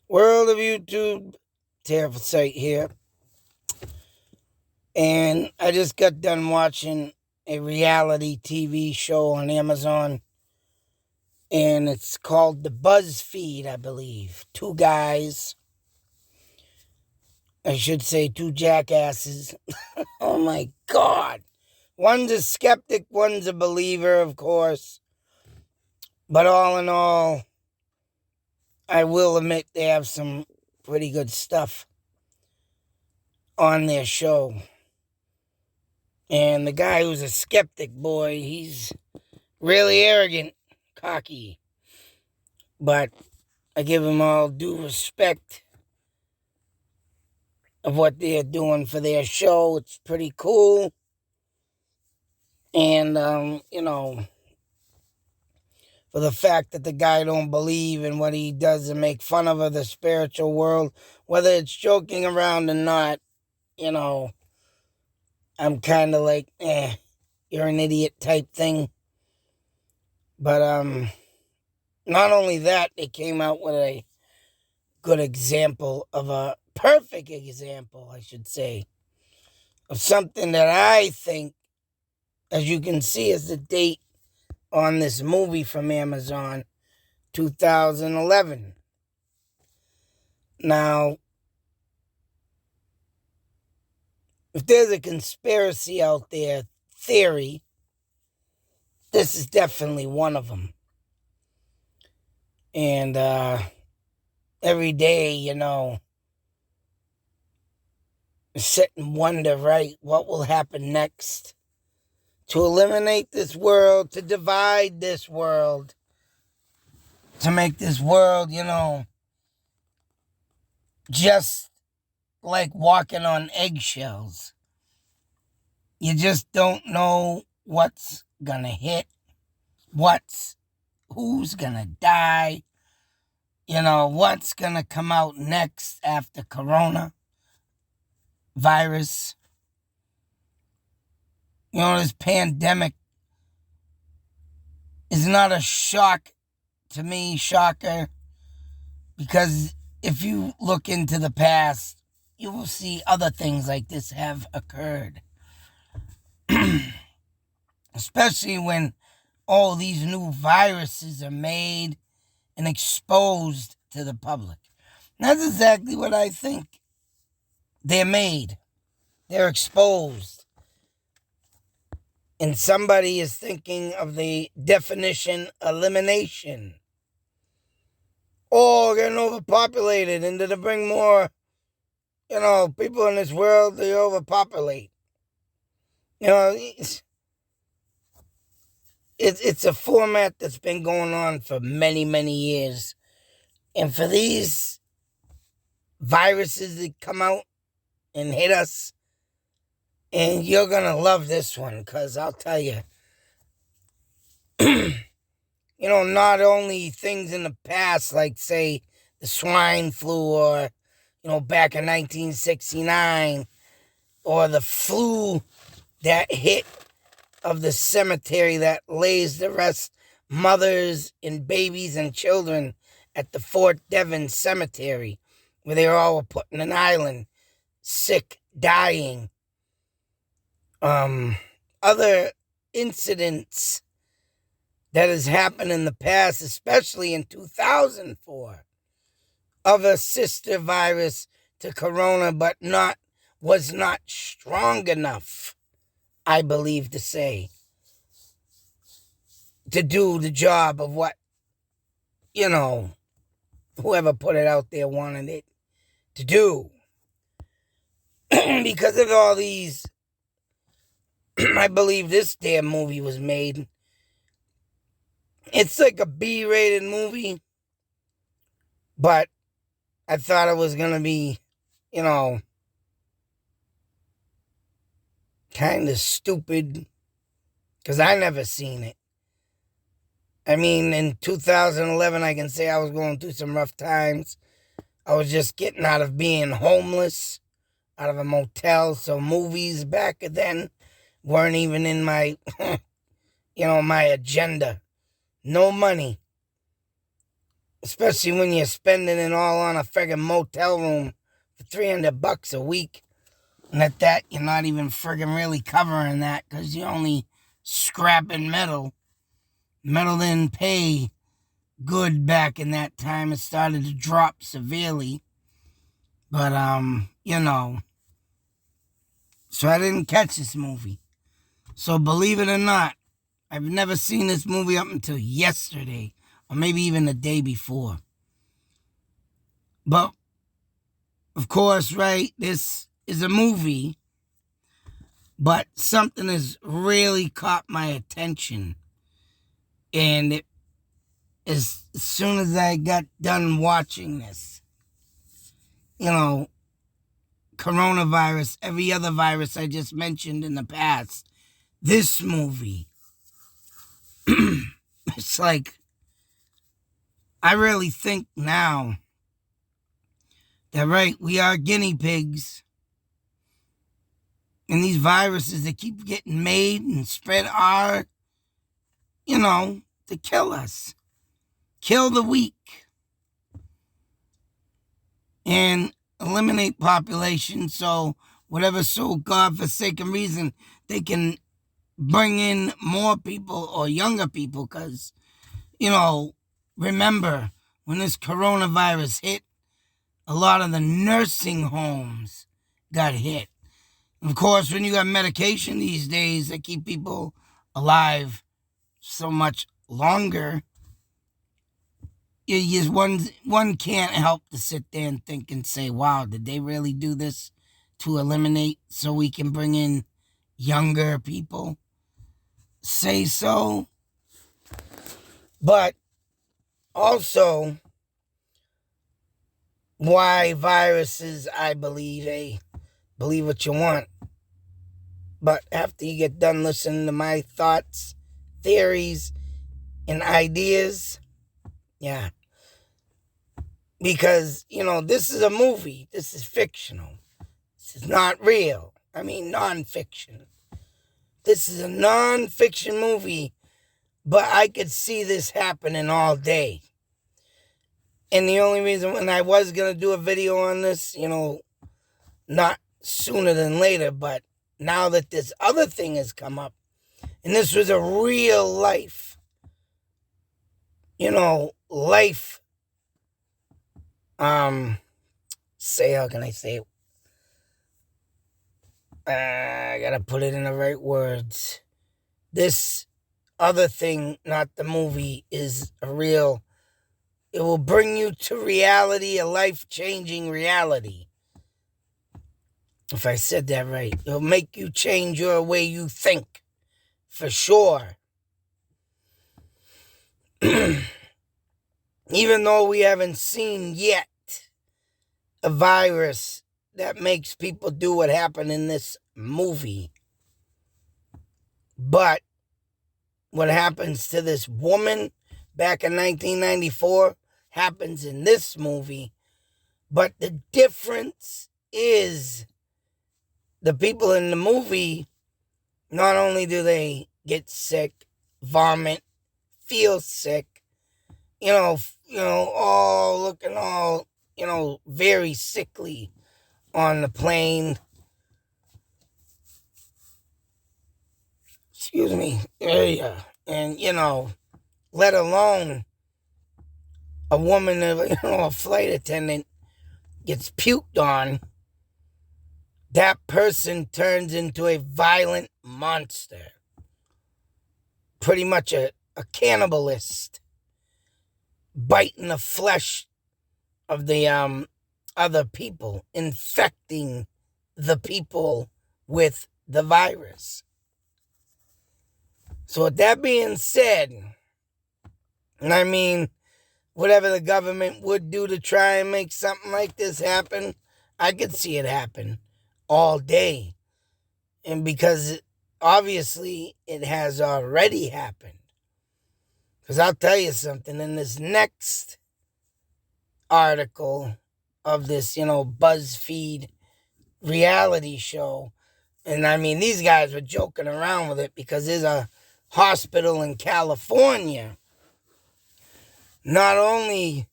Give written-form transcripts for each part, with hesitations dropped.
World of YouTube, terrible sight here. And I just got done watching a reality TV show on Amazon. And it's called the Buzzfeed, I believe. Two guys. I should say two jackasses. Oh my God. One's a skeptic, one's a believer, of course. But all in all, I will admit they have some pretty good stuff on their show. And the guy who's a skeptic, boy, he's really arrogant, cocky. But I give him all due respect of what they're doing for their show. It's pretty cool. And, for the fact that the guy don't believe in what he does and make fun of the spiritual world, whether it's joking around or not, I'm kind of like, you're an idiot type thing. But not only that, they came out with a good example of a perfect example, I should say, of something that I think, as you can see, is the date on this movie from Amazon, 2011. Now, if there's a conspiracy out there, theory, this is definitely one of them. And every day, sit and wonder, right, what will happen next to eliminate this world, to divide this world, to make this world, just like walking on eggshells. You just don't know what's gonna hit, who's gonna die, what's gonna come out next after Corona virus. This pandemic is not a shocker, because if you look into the past, you will see other things like this have occurred. Especially when all these new viruses are made and exposed to the public. That's exactly what I think. They're made. They're exposed. And somebody is thinking of the definition elimination. Oh, getting overpopulated, and to bring more, people in this world, they overpopulate. It's a format that's been going on for many, many years. And for these viruses that come out and hit us, and you're going to love this one, because I'll tell you, not only things in the past, like, say, the swine flu, or, back in 1969, or the flu that hit of the cemetery that lays to rest mothers and babies and children at the Fort Devon Cemetery, where they all were put in an island, sick, dying. Other incidents that has happened in the past, especially in 2004, of a sister virus to Corona, but was not strong enough, I believe to say, to do the job of what, whoever put it out there wanted it to do. Because of all these, I believe this damn movie was made. It's like a B-rated movie, but I thought it was going to be, kind of stupid, because I never seen it. I mean, in 2011, I can say I was going through some rough times. I was just getting out of being homeless, out of a motel, so movies back then weren't even in my, my agenda. No money. Especially when you're spending it all on a friggin' motel room for $300 a week. And at that, you're not even friggin' really covering that because you're only scrapping metal. Metal didn't pay good back in that time. It started to drop severely. But, so I didn't catch this movie. So believe it or not, I've never seen this movie up until yesterday, or maybe even the day before. But, of course, right, this is a movie, but something has really caught my attention. And as soon as I got done watching this, coronavirus, every other virus I just mentioned in the past, this movie, it's like, I really think now that, right, we are guinea pigs. And these viruses that keep getting made and spread are, to kill us. Kill the weak. And eliminate population so whatever so godforsaken reason they can bring in more people or younger people because, remember when this coronavirus hit, a lot of the nursing homes got hit. Of course, when you got medication these days that keep people alive so much longer, one can't help to sit there and think and say, wow, did they really do this to eliminate so we can bring in younger people? Say so. But also, why viruses, I believe, believe what you want. But after you get done listening to my thoughts, theories, and ideas, yeah. Because, this is a movie. This is fictional. This is not real. I mean, non-fiction. This is a non-fiction movie, but I could see this happening all day. And the only reason when I was going to do a video on this, not sooner than later, but now that this other thing has come up, and this was a real life, life, how can I say it? I gotta put it in the right words. This other thing, not the movie, is a real, it will bring you to reality, a life-changing reality. If I said that right. It'll make you change your way you think. For sure. Even though we haven't seen yet a virus that makes people do what happened in this movie. But what happens to this woman back in 1994 happens in this movie. But the difference is the people in the movie, not only do they get sick, vomit, feel sick, all looking all, very sickly on the plane. Excuse me, area. And, let alone a woman, a flight attendant gets puked on, that person turns into a violent monster. Pretty much a cannibalist, biting the flesh of the other people, infecting the people with the virus. So with that being said, and I mean, whatever the government would do to try and make something like this happen, I could see it happen all day. And because obviously it has already happened. Because I'll tell you something, in this next article of this, Buzzfeed reality show, and I mean, these guys were joking around with it because there's a hospital in California. Not only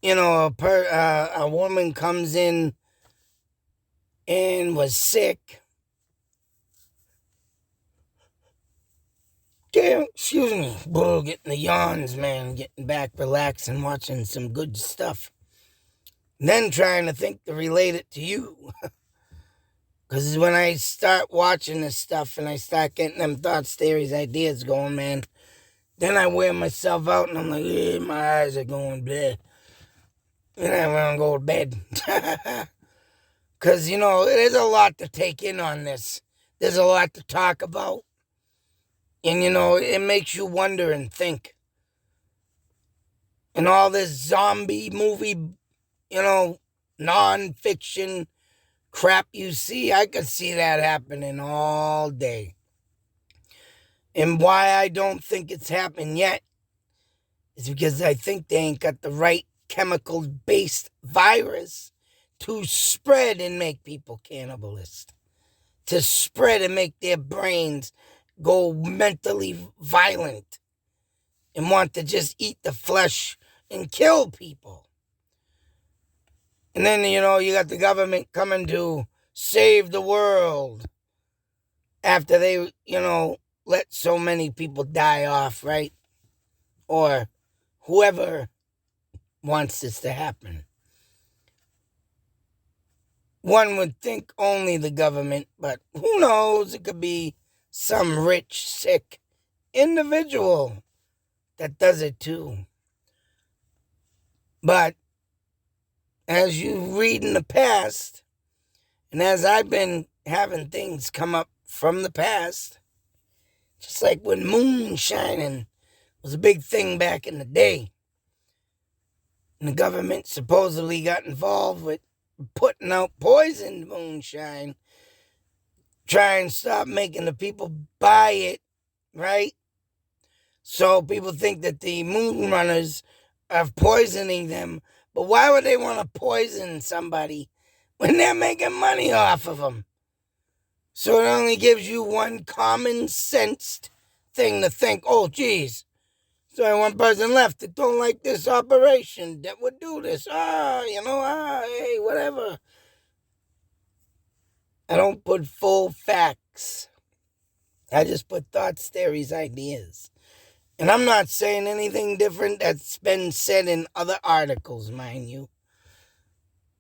a woman comes in and was sick. Damn, excuse me. Getting the yawns, man. Getting back, relaxing, watching some good stuff. Then trying to think to relate it to you. Because when I start watching this stuff and I start getting them thoughts, theories, ideas going, man, then I wear myself out and I'm like, my eyes are going bleh. And I want to go to bed. Because, there's a lot to take in on this. There's a lot to talk about. And, it makes you wonder and think. And all this zombie movie, non-fiction crap you see, I could see that happening all day. And why I don't think it's happened yet is because I think they ain't got the right chemical-based virus to spread and make people cannibalist. To spread and make their brains go mentally violent and want to just eat the flesh and kill people. And then, you got the government coming to save the world after they, let so many people die off, right? Or whoever wants this to happen. One would think only the government, but who knows? It could be some rich, sick individual that does it too. But as you read in the past, and as I've been having things come up from the past, just like when moonshining was a big thing back in the day, and the government supposedly got involved with putting out poisoned moonshine, try and stop making the people buy it, right? So people think that the moon runners are poisoning them. But why would they want to poison somebody when they're making money off of them? So it only gives you one common sensed thing to think, oh, geez, so only one person left that don't like this operation that would do this. Hey, whatever. I don't put full facts. I just put thoughts, theories, ideas. And I'm not saying anything different that's been said in other articles, mind you.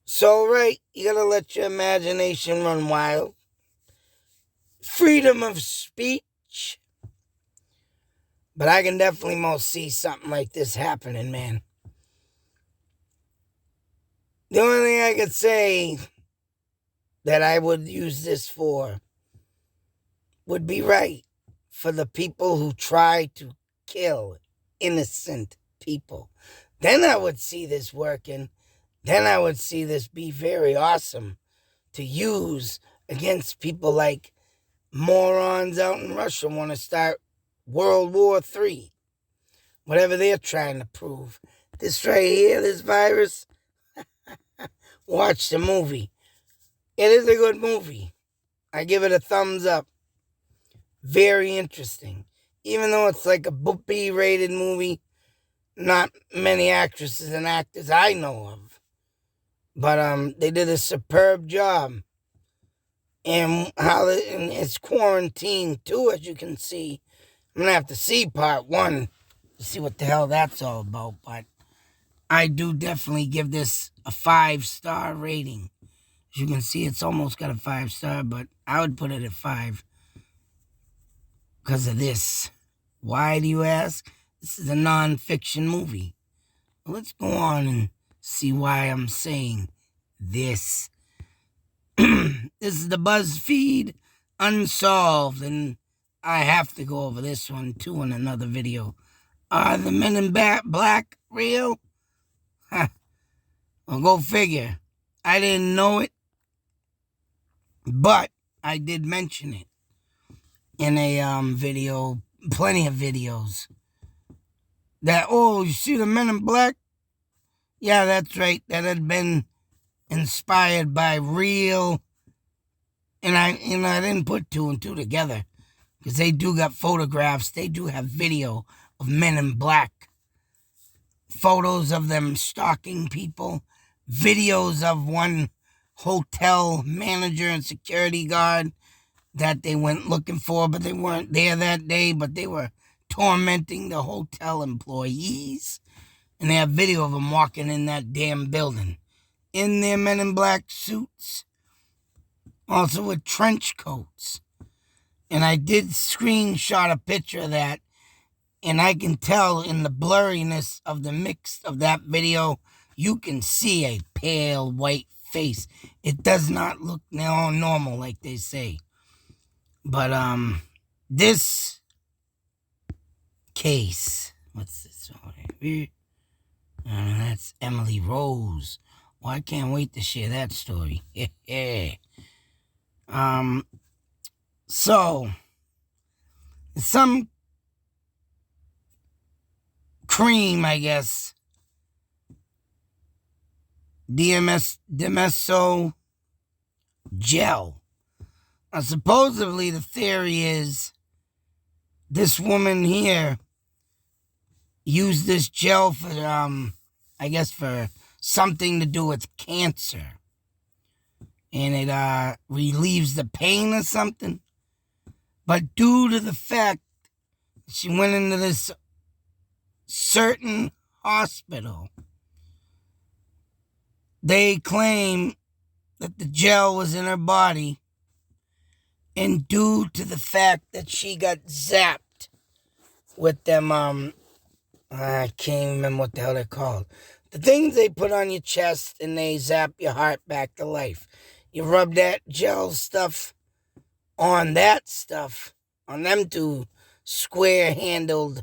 So, right, you gotta let your imagination run wild. Freedom of speech. But I can definitely most see something like this happening, man. The only thing I could say that I would use this for would be right for the people who try to kill innocent people. Then I would see this working. Then I would see this be very awesome to use against people like morons out in Russia want to start World War III. Whatever they're trying to prove. This right here, this virus, watch the movie. It is a good movie. I give it a thumbs up. Very interesting. Even though it's like a B-rated movie, not many actresses and actors I know of. But they did a superb job. And it's quarantined too, as you can see. I'm going to have to see part 1 to see what the hell that's all about. But I do definitely give this a 5-star rating. As you can see, it's almost got a 5-star, but I would put it at 5 because of this. Why, do you ask? This is a non-fiction movie. Well, let's go on and see why I'm saying this. This is the Buzzfeed Unsolved, and I have to go over this one too in another video. Are the men in black real? Well, go figure. I didn't know it, but I did mention it in a video, plenty of videos. That, oh, you see the men in black? Yeah, that's right. That had been inspired by real, and I didn't put 2 and 2 together because they do got photographs. They do have video of men in black photos of them stalking people, videos of one hotel manager and security guard that they went looking for, but they weren't there that day, but they were tormenting the hotel employees. And they have video of them walking in that damn building in their Men in Black suits, also with trench coats. And I did screenshot a picture of that, and I can tell in the blurriness of the mix of that video, you can see a pale white face. It does not look normal like they say. But this case, what's this over here? That's Emily Rose. Well, I can't wait to share that story. So some cream, I guess, Demeso gel. Now, supposedly the theory is this woman here used this gel for, I guess, for something to do with cancer. And it relieves the pain or something. But due to the fact she went into this certain hospital, they claim that the gel was in her body, and due to the fact that she got zapped with them, I can't remember what the hell they're called. The things they put on your chest and they zap your heart back to life. You rub that gel stuff on that stuff, on them two square-handled,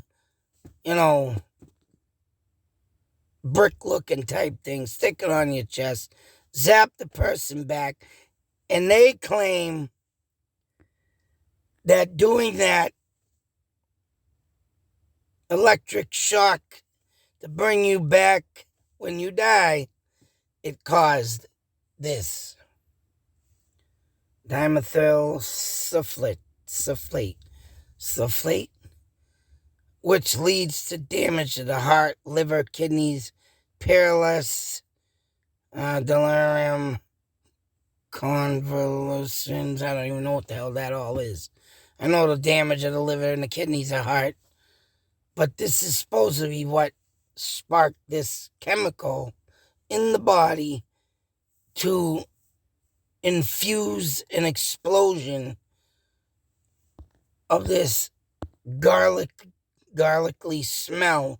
brick-looking type things, stick it on your chest, zap the person back, and they claim that doing that electric shock to bring you back when you die, it caused this. Dimethyl sulfate, which leads to damage to the heart, liver, kidneys, paralysis, delirium, convulsions. I don't even know what the hell that all is. I know the damage of the liver and the kidneys, the heart. But this is supposed to be what sparked this chemical in the body to infuse an explosion of this garlicky smell,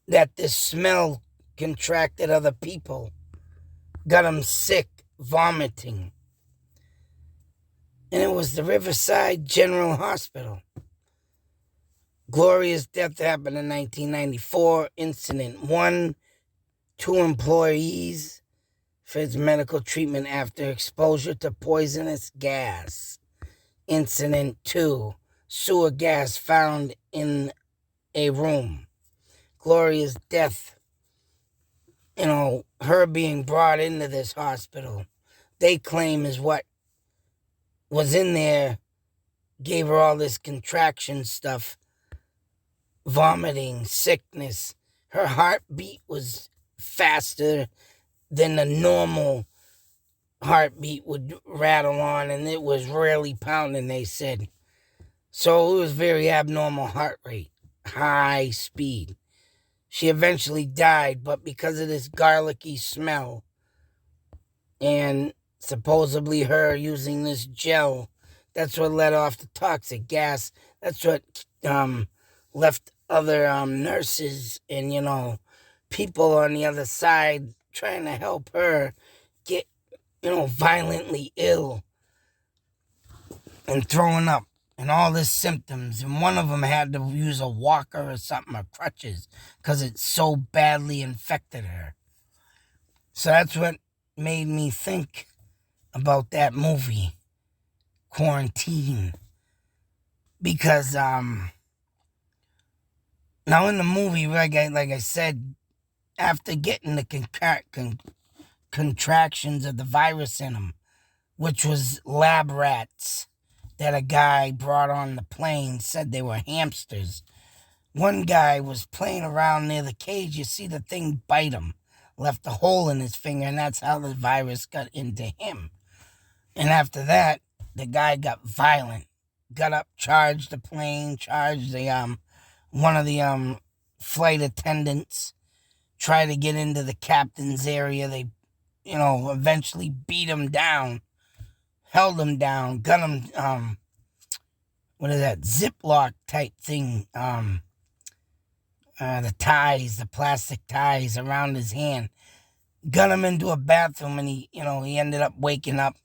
that this smell contracted other people, got them sick, vomiting. And it was the Riverside General Hospital. Gloria's death happened in 1994. Incident 1, 2 employees for his medical treatment after exposure to poisonous gas. Incident 2, sewer gas found in a room. Gloria's death, her being brought into this hospital, they claim is what was in there, gave her all this contraction stuff, vomiting, sickness. Her heartbeat was faster than the normal heartbeat would rattle on, and it was rarely pounding, they said. So it was very abnormal heart rate, high speed. She eventually died, but because of this garlicky smell and supposedly her using this gel, that's what let off the toxic gas. That's what left other nurses and, people on the other side trying to help her get, violently ill and throwing up and all the symptoms. And one of them had to use a walker or something, or crutches, because it so badly infected her. So that's what made me think about that movie, Quarantine. Because, now in the movie, like I said, after getting the contractions of the virus in them, which was lab rats that a guy brought on the plane, said they were hamsters. One guy was playing around near the cage. You see the thing bite him, left a hole in his finger, and that's how the virus got into him. And after that, the guy got violent, got up, charged the plane, charged the one of the flight attendants, tried to get into the captain's area. They, eventually beat him down, held him down, got him what is that, Ziploc type thing, the ties, the plastic ties around his hand, got him into a bathroom, and he ended up waking up.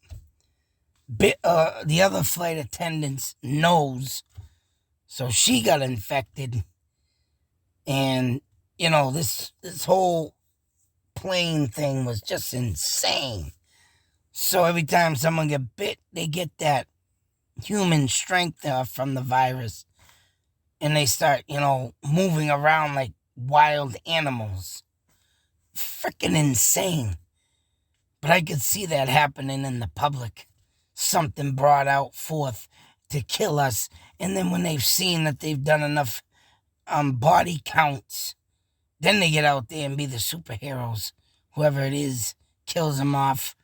The other flight attendant's nose, so she got infected, and this whole plane thing was just insane. So every time someone get bit, they get that human strength from the virus, and they start moving around like wild animals. Freaking insane. But I could see that happening in the public. Something brought out forth to kill us, and then when they've seen that they've done enough body counts, then they get out there and be the superheroes. Whoever it is kills them off,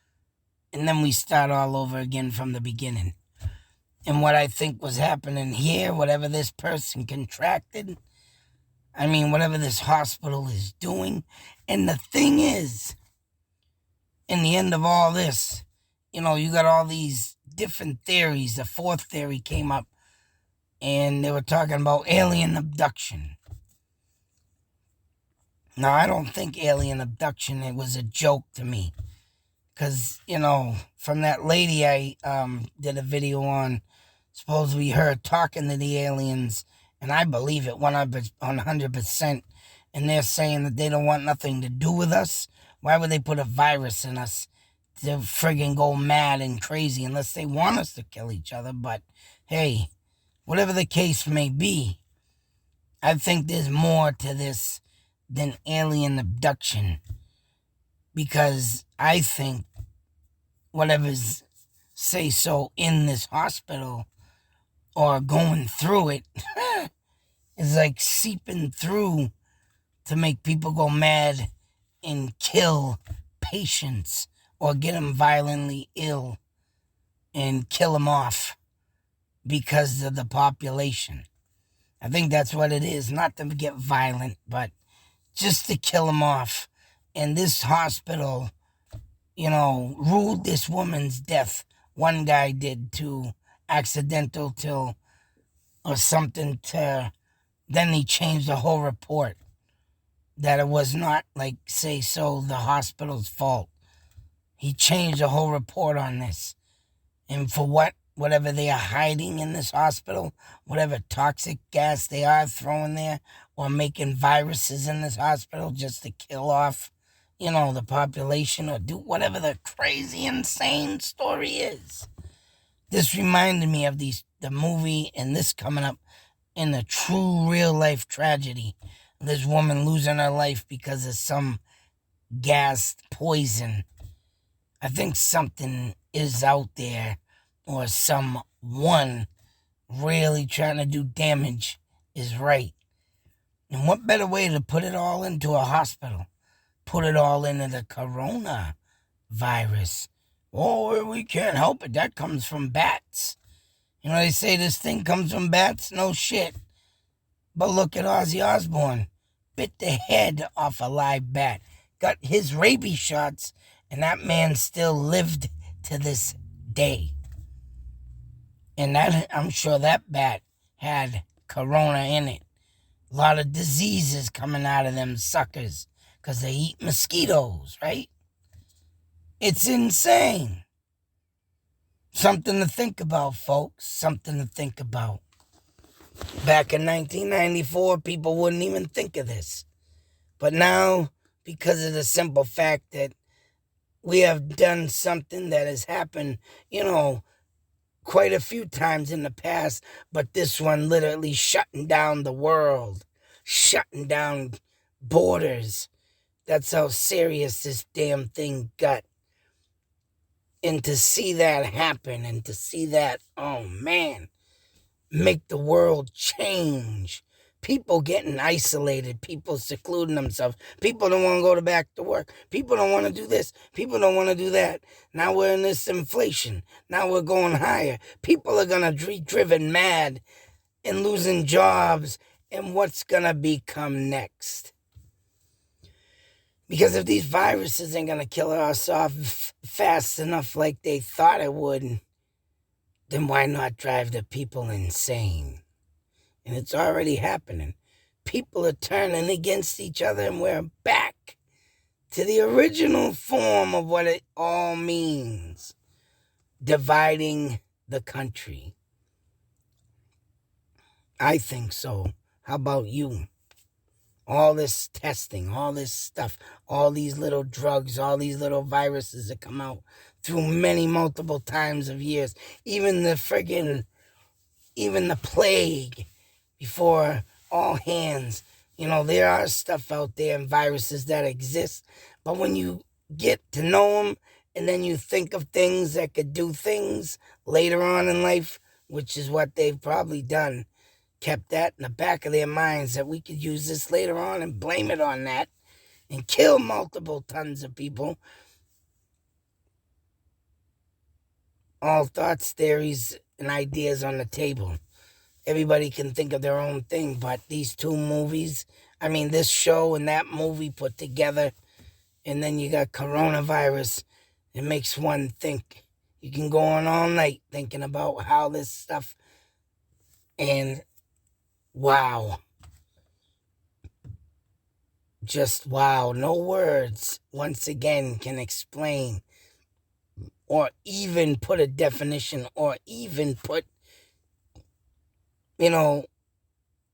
and then we start all over again from the beginning. And what I think was happening here, whatever this person contracted, whatever this hospital is doing, and the thing is, in the end of all this, you got all these different theories. The fourth theory came up, and they were talking about alien abduction. Now, I don't think alien abduction, it was a joke to me. Because, from that lady I did a video on, supposedly her talking to the aliens, and I believe it 100%, and they're saying that they don't want nothing to do with us. Why would they put a virus in us to friggin' go mad and crazy unless they want us to kill each other? But, hey, whatever the case may be, I think there's more to this than alien abduction. Because I think whatever's, say so, in this hospital or going through it is like seeping through to make people go mad and kill patients or get them violently ill and kill them off because of the population. I think that's what it is. Not to get violent, but just to kill them off. And this hospital, ruled this woman's death. One guy did to accidental till or something to, then he changed the whole report. That it was not, like, say so, the hospital's fault. He changed the whole report on this. And for what? Whatever they are hiding in this hospital, whatever toxic gas they are throwing there, or making viruses in this hospital just to kill off, the population, or do whatever the crazy, insane story is. This reminded me of the movie, and this coming up in a true real-life tragedy. This woman losing her life because of some gas poison. I think something is out there, or someone really trying to do damage is right. And what better way to put it all into a hospital? Put it all into the corona virus. Oh, we can't help it. That comes from bats. They say this thing comes from bats? No shit. But look at Ozzy Osbourne. Bit the head off a live bat. Got his rabies shots, and that man still lived to this day. And that, I'm sure that bat had corona in it. A lot of diseases coming out of them suckers because they eat mosquitoes, right? It's insane. Something to think about, folks. Something to think about. Back in 1994, people wouldn't even think of this. But now, because of the simple fact that we have done something that has happened, quite a few times in the past, but this one literally shutting down the world, shutting down borders. That's how serious this damn thing got. And to see that happen, and to see that, oh man, make the world change. People getting isolated, people secluding themselves. People don't want to go back to work. People don't want to do this. People don't want to do that. Now we're in this inflation. Now we're going higher. People are going to be driven mad and losing jobs. And what's going to become next? Because if these viruses ain't going to kill us off fast enough like they thought it would, then why not drive the people insane? And it's already happening. People are turning against each other, and we're back to the original form of what it all means. Dividing the country. I think so. How about you? All this testing, all this stuff, all these little drugs, all these little viruses that come out through multiple times of years. Even the plague. Before all hands, there are stuff out there and viruses that exist. But when you get to know them and then you think of things that could do things later on in life, which is what they've probably done, kept that in the back of their minds that we could use this later on and blame it on that and kill multiple tons of people. All thoughts, theories, and ideas on the table. Everybody can think of their own thing, but these two movies, this show and that movie put together, and then you got coronavirus, it makes one think. You can go on all night thinking about how this stuff, and wow. Just wow. No words, once again, can explain or even put a definition or even put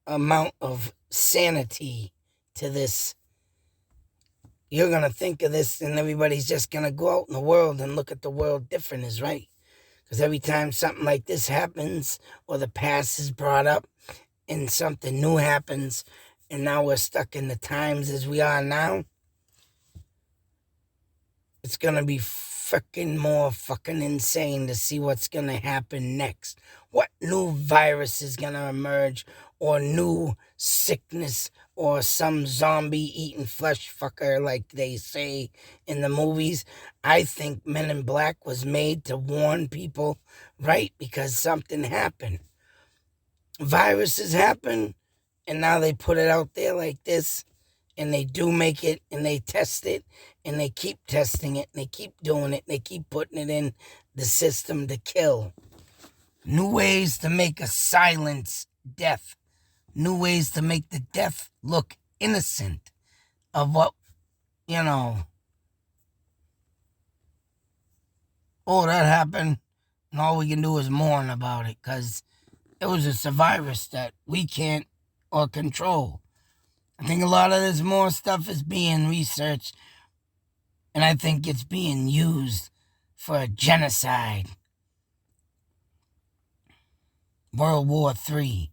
amount of sanity to this. You're going to think of this and everybody's just going to go out in the world and look at the world different, is right. Because every time something like this happens or the past is brought up and something new happens and now we're stuck in the times as we are now, it's going to be more insane to see what's going to happen next. What new virus is going to emerge, or new sickness, or some zombie eating flesh fucker like they say in the movies. I think Men in Black was made to warn people, right? Because something happened. Viruses happen, and now they put it out there like this. And they do make it, and they test it, and they keep testing it, and they keep doing it, and they keep putting it in the system to kill. New ways to make a silence death. New ways to make the death look innocent of what, oh, that happened, and all we can do is mourn about it, because it was just a virus that we can't or control. I think a lot of this more stuff is being researched, and I think it's being used for a genocide. World War III.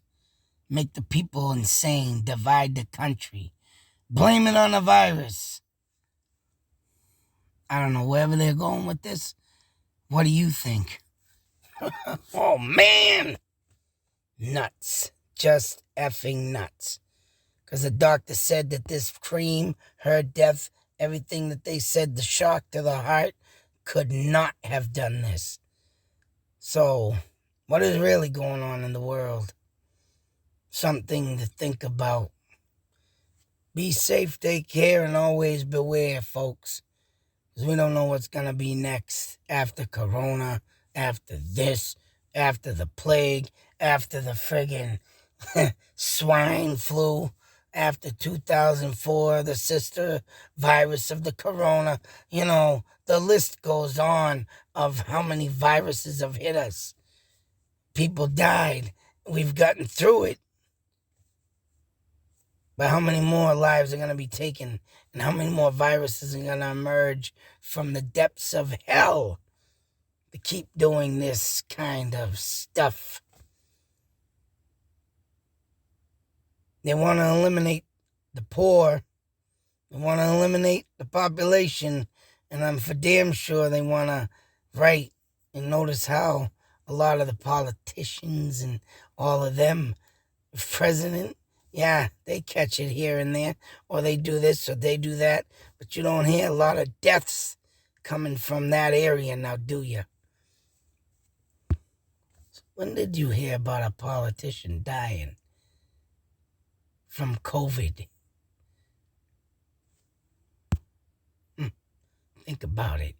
Make the people insane, divide the country. Blame it on the virus. I don't know, wherever they're going with this, what do you think? Oh, man! Nuts. Just effing nuts. Because the doctor said that this cream, her death, everything that they said, the shock to the heart, could not have done this. So, what is really going on in the world? Something to think about. Be safe, take care, and always beware, folks. Because we don't know what's going to be next after Corona, after this, after the plague, after the friggin' swine flu. After 2004, the sister virus of the corona, the list goes on of how many viruses have hit us. People died. We've gotten through it. But how many more lives are going to be taken? And how many more viruses are going to emerge from the depths of hell to keep doing this kind of stuff? They want to eliminate the poor. They want to eliminate the population. And I'm for damn sure they want to write and notice how a lot of the politicians and all of them, president, Yeah, they catch it here and there, or they do this or they do that, but you don't hear a lot of deaths coming from that area now, do you? When did you hear about a politician dying from COVID? Think about it.